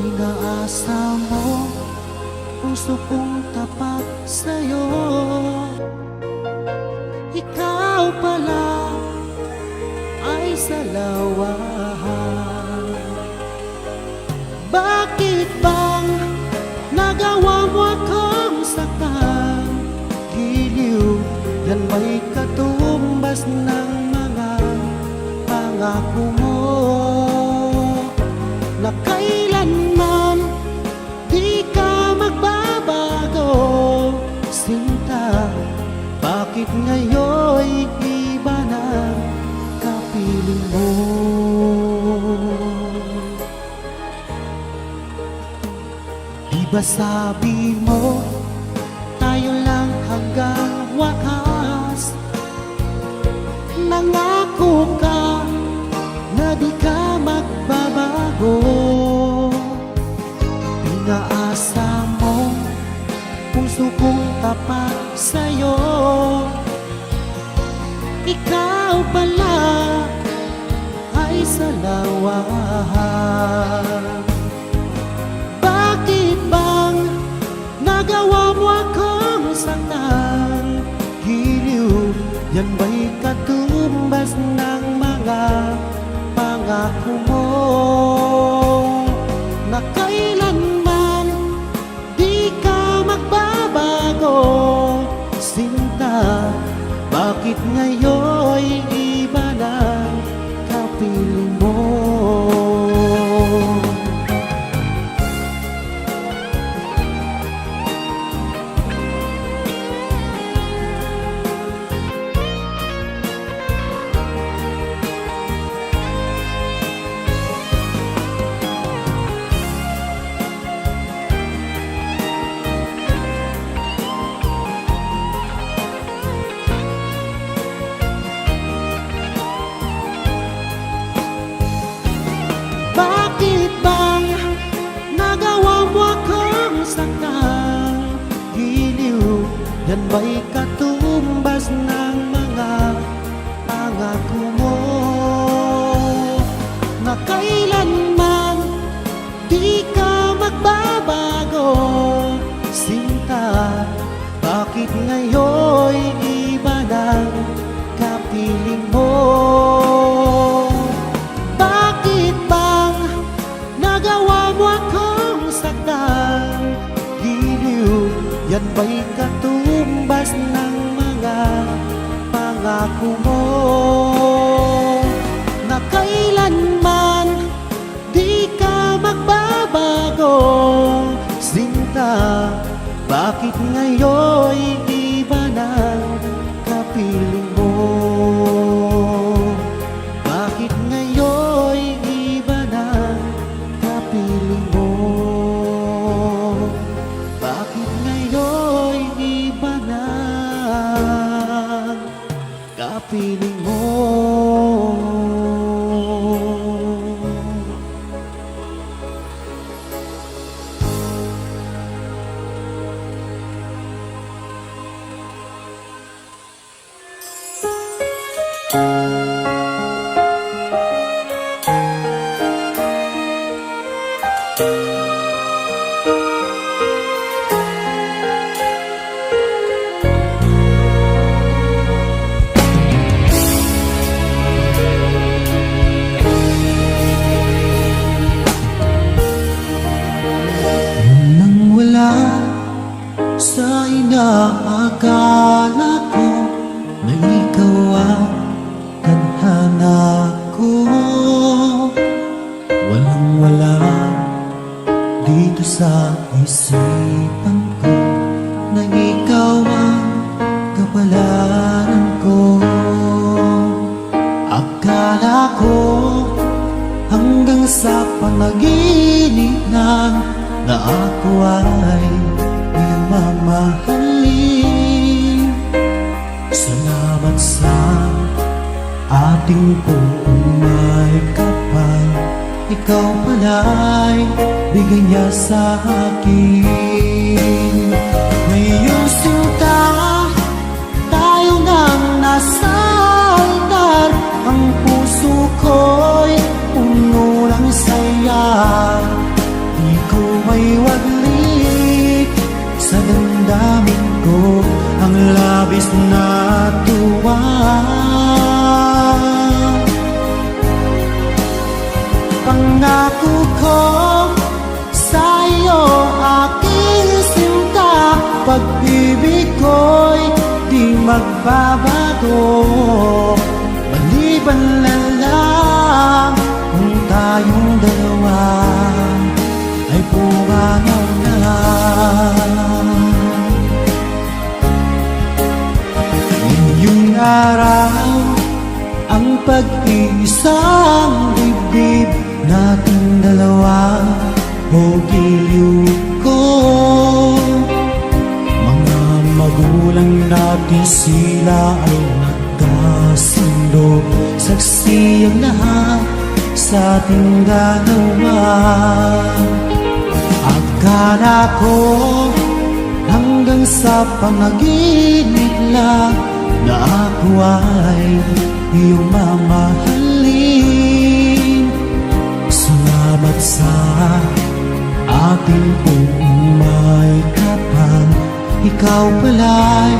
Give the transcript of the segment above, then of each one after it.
Pinaasa mo puso kong tapat sa'yo. Ikaw pala ay salawahan. Bakit bang nagawa mo akong saktan? Giliw, yan may katumbas ng mga pangako mo na kailanman di ka magbabago. Sinta, bakit ngayon'y iba na kapiling mo? Di ba sabi mo tayo lang hanggang wakas? Nangako ka na di ka magbabago. Pinaasa mo puso kong tapat sa'yo. Ikaw pala ay salawahan. Bakit bang nagawa mo akong saktan? Giliw, yan ba'y katumbas ng mga pangako mo na kailanman di ka magbabago? Sinta, bakit ngayon'y iba na kapiling mo? Bakit bang nagawa mo akong saktan? Giliw, yan ba'y katumbas ng mga pangako mo na kailanman di ka magbabago? Sinta, bakit ngayon'y iba ng kapiling mo? Nagawa mo akong saktan? Giliw, yan ba'y katumbas ng mga pangako mo na kailanman di ka magbabago? Sinta, bakit ngayon'y iba ng kapiling mo? Bakit ngayon'y iba ng kapiling mo? Bakit ngayon'y iba na kapiling mo? Sa inaakala ko na ikaw ang tadhana ko, walang-wala dito sa isipan ko na ikaw ang kapalaran ko. Akala ko hanggang sa panaginip lang na ako ay mamahalin. Salamat sa ating may kapal. Ikaw pala'y bigay niya sa akin. Ngayong sinta, tayo nang nasa altar. Ang puso ko'y puno ng saya. Di may waglit sa damdamin ko, ang labis na tuwa. Pangako ko sa iyo, aking sinta, pag-ibig ko'y di magbabago, maliban na lang kung tayong dalawa ay pumanaw na. Ngayong araw, ang pag-iisang dibdib nating dalawa o giliw ko. Mga magulang natin, sila ay nagkasundo, saksi ang lahat sa ating dalawa. Akala ko hanggang sa panaginip lang na ako ay iyong mamahalin. Salamat sa ating pumaykapan, ikaw pala'y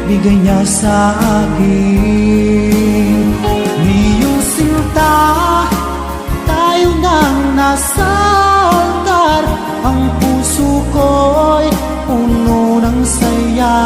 bigay niya sa akin. Iyong sinta, tayo nang nasa altar, ang puso ko'y puno ng saya.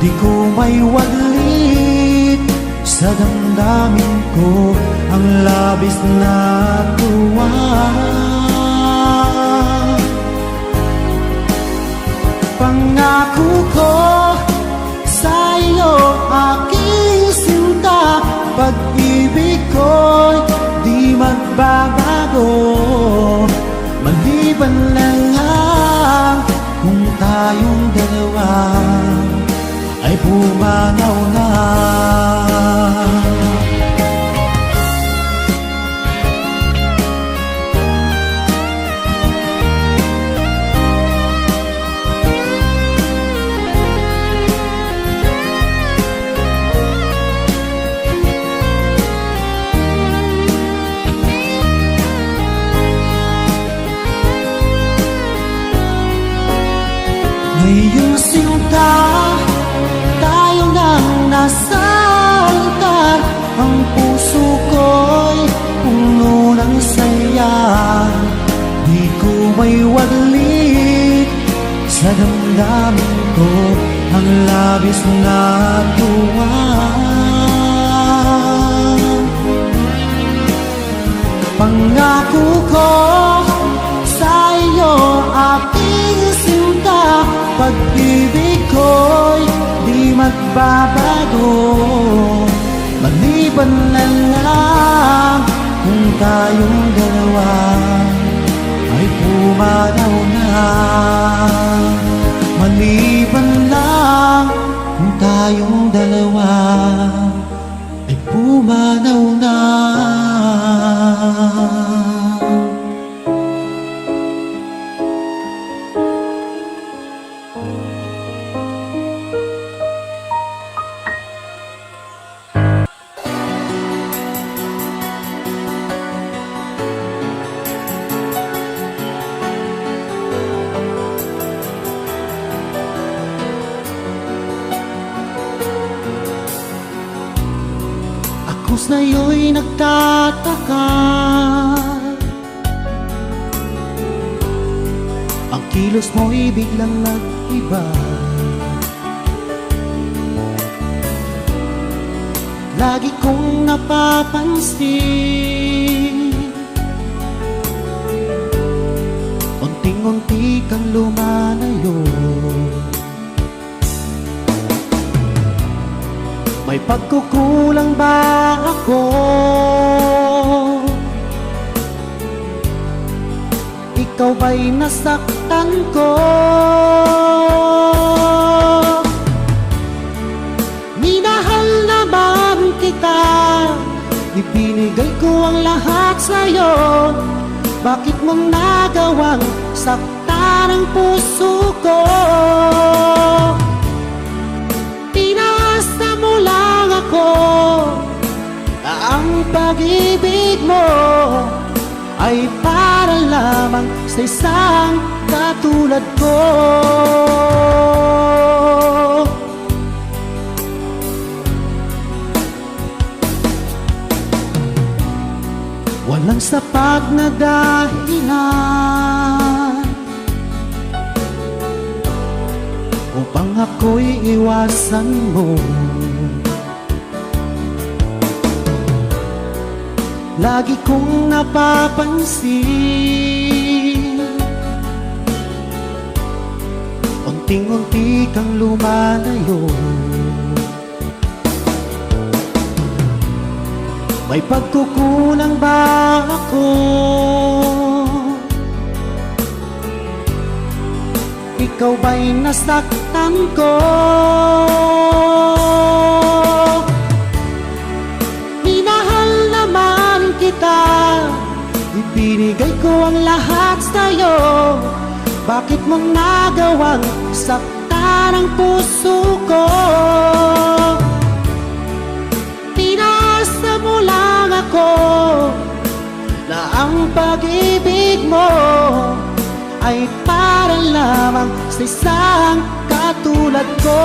Di ko may waglit sa damdamin ko, ang labis na tuwa. Pangako ko sa iyo, aking sinta, pag-ibig ko'y di magbabago, maliban na lang kung tayong dalawa ay pumanaw na. Ngayong sinta, tayo nang nasa altar, ang puso ko'y puno ng saya. Di ko may waglit sa damdamin ko, ang labis na tuwa. Pangako ko sa iyo, aking sinta, pag-ibig ko'y di magbabago, maliban na lang kung tayong dalawa ay pumanaw na. Maliban lang kung tayong dalawa ay pumanaw na. Ako sa'yo'y nagtataka, ang kilos mo'y biglang nag-iba. Lagi kong napapansin, unting-unti kang lumalayo. May pagkukulang ba ako? Ikaw ba'y nasaktan ko? Minahal naman kita, ibinigay ko ang lahat sa'yo. Bakit mo nagawang saktan ang puso ko? Pinasa mo lang ako, ang pag-ibig mo ay para lamang sa isang katulad ko. Walang sapat na dahilan upang ako'y iwasan mo. Lagi kong napapansin, unting-unti kang lumalayo. May pagkukulang ba ako? Ikaw ba'y nasaktan ko? Minahal naman kita, ibinigay ko ang lahat sa'yo. Bakit mo nagawang saktan ang puso ko? Pinasa mo lang ako na ang pag-ibig mo ay para lamang sa isang katulad ko.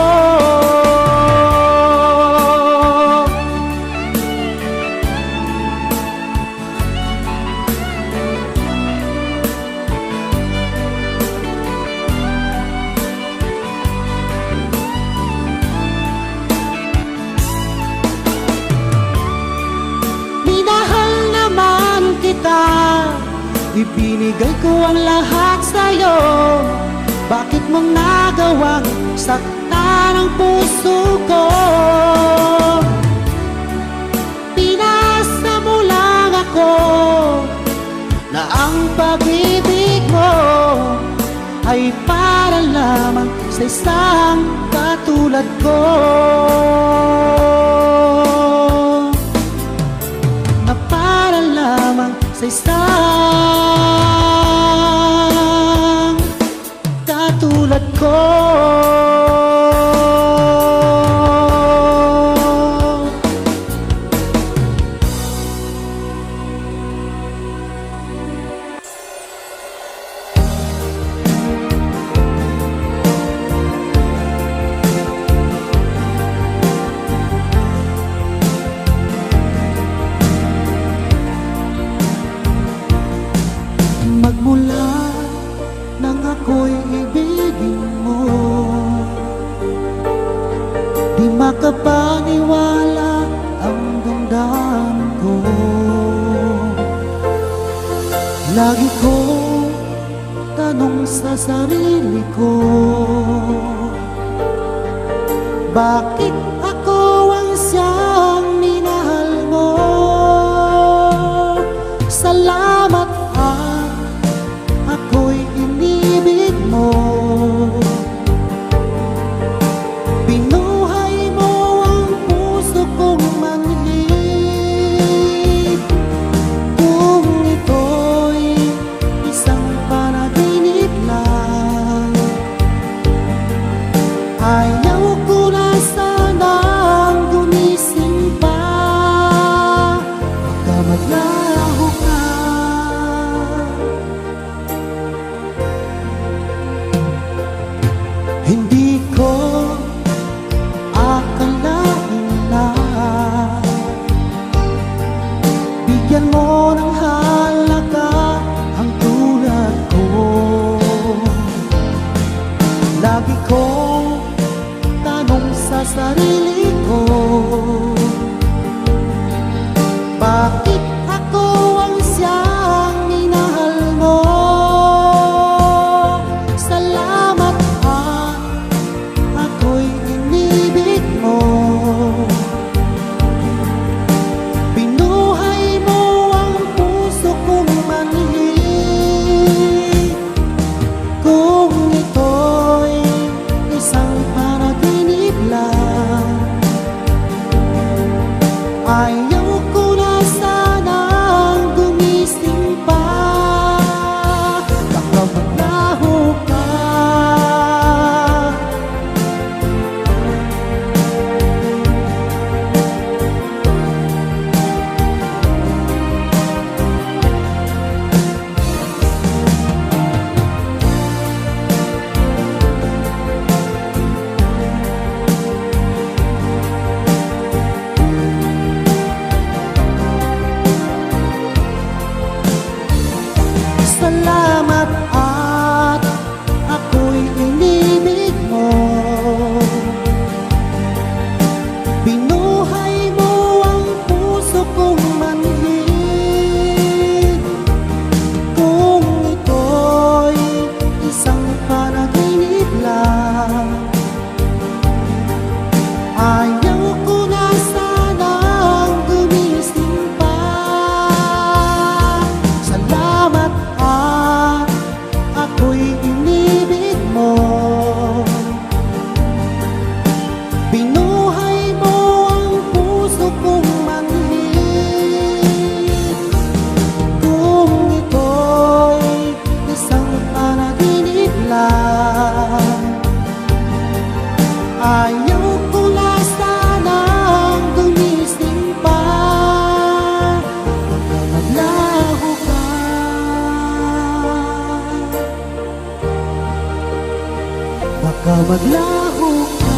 Minahal naman kita, ibinigay ko ang lahat sa'yo. Bakit mo nagawang saktan ang puso ko? Pinasa mo lang ako na ang pag-ibig mo ay para lamang sa isang katulad ko. Na para lamang sa isang katulad ko. Magmula nang ako'y ibigin mo, di makapaniwala ang damdamin ko. Lagi ko tanong sa sarili ko, bakit ako ang siyang minahal mo? Salamat at ako'y inibig mo. Binuhay mo ang puso kong manhid. Kung ito'y isang panaginip lang, ayaw ko na sana Salamat at ako'y inibig mo. Binuhay mo ang puso kong manhid. Kung ito'y isang panaginip lang, ayaw ko na sanang gumising pa. Salamat at ako'y inibig mo. Binuhay mo ang puso kong manhid. Kung ito'y isang panaginip lang, ayaw ko na sanang gumising pa. Baka maglaho ka, baka maglaho ka.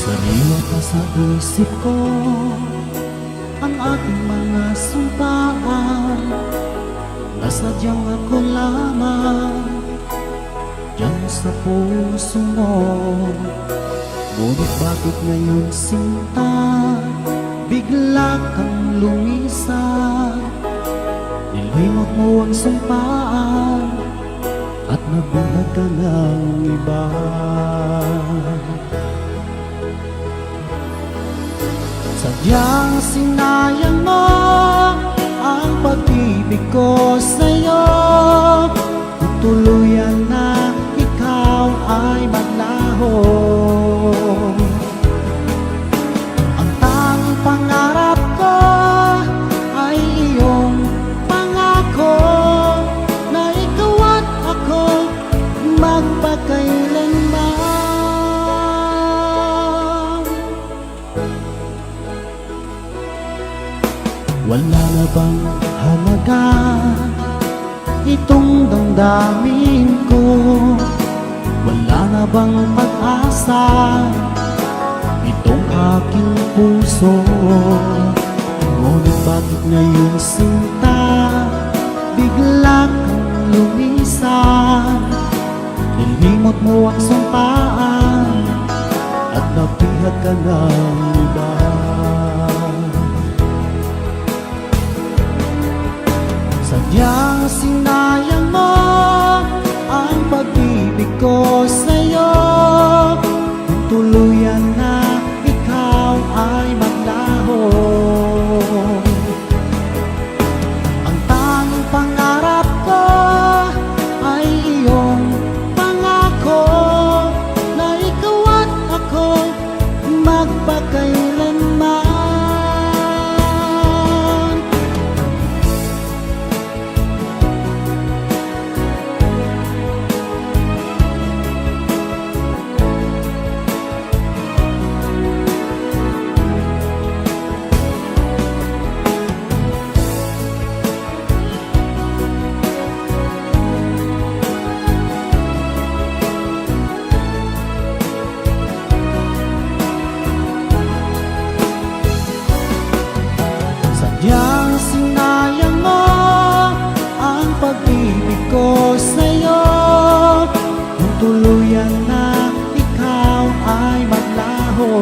Sariwa pa sa isip ko ang ating mga sumpaan, na sadyang ako lamang diyan sa puso mo. Ngunit bakit ngayon sinta, bigla kang lumisan? Nilimot mo ang sumpaan at nabulag ka ng iba. Sadyang sinayang mo ang pag-ibig ko sa'yo. Kung tuluyan na ikaw ay maglaho, ang tanging pangarap ko ay iyong pangako, na ikaw at ako magpakailanman. Wala na bang halaga itong damdamin ko? Wala na bang pag-asa itong aking puso? Ngunit bakit ngayon sinta, bigla kang lumisan? Nilimot mo ang sumpaan at napihag ka ng iba. Sadyang sinayang mo ang pag-ibig ko sa'yo. Kung tuluyan na ikaw ay maglaho, ang tanging pangarap ko ay iyong pangako, na ikaw at ako magpakailanman. Sadyang sinayang mo ang pag-ibig ko sa'yo. Kung tuluyan na ikaw ay maglaho,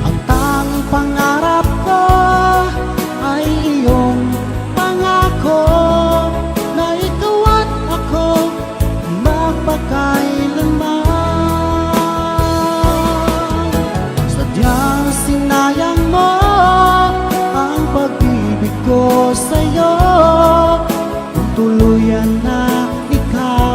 ang tanging pangarap ko ay iyong pangako, na ikaw at ako magpakailanman. Sadyang sinayang mo ang pag-ibig ko sa'yo. Kung tuluyan na ikaw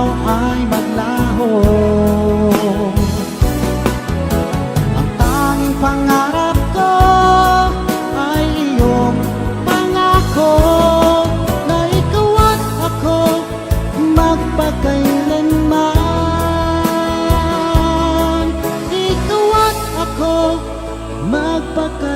pagka